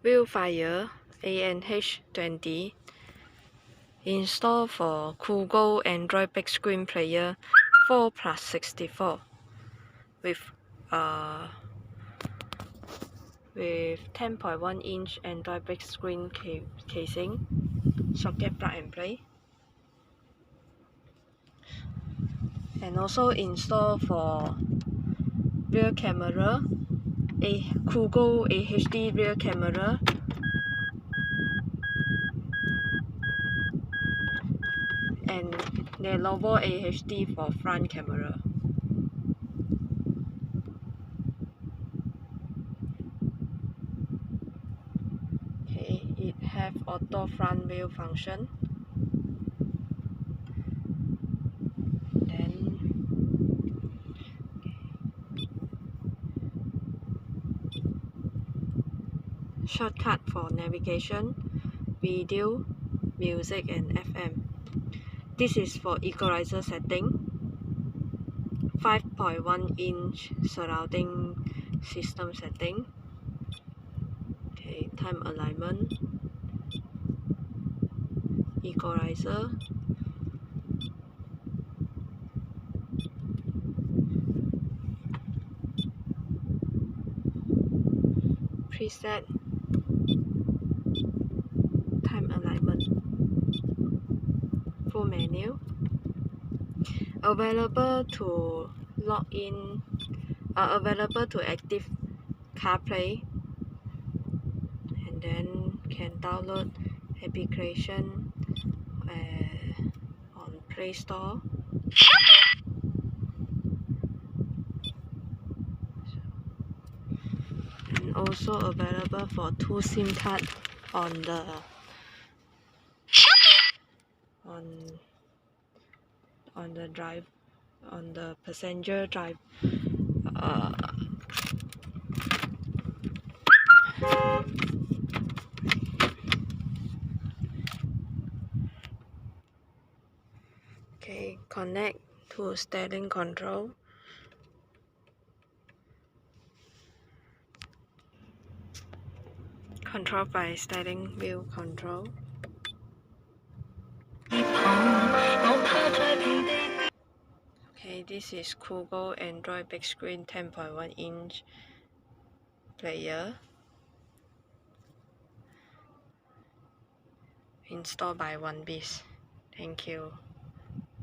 Vellfire ANH 20 installed for Cogoo Android big screen player 4+64 with 10.1 inch Android big screen casing, socket plug and play, and also installed for rear camera, Cogoo AHD rear camera, and Lenovo AHD for front camera. Okay, it have auto front view function. Then shortcut for navigation, video, music and FM. This is for equalizer setting. 5.1 inch surrounding system setting. Okay, time alignment, equalizer, preset, time alignment, full menu. Available to log in, available to active CarPlay, and then can download application on Play Store. And also available for 2 SIM card on the on the passenger drive. Okay, connect to steering control. Control by steering wheel control. Okay, this is Cogoo Android big screen 10.1 inch player installed by 1BIS. Thank you.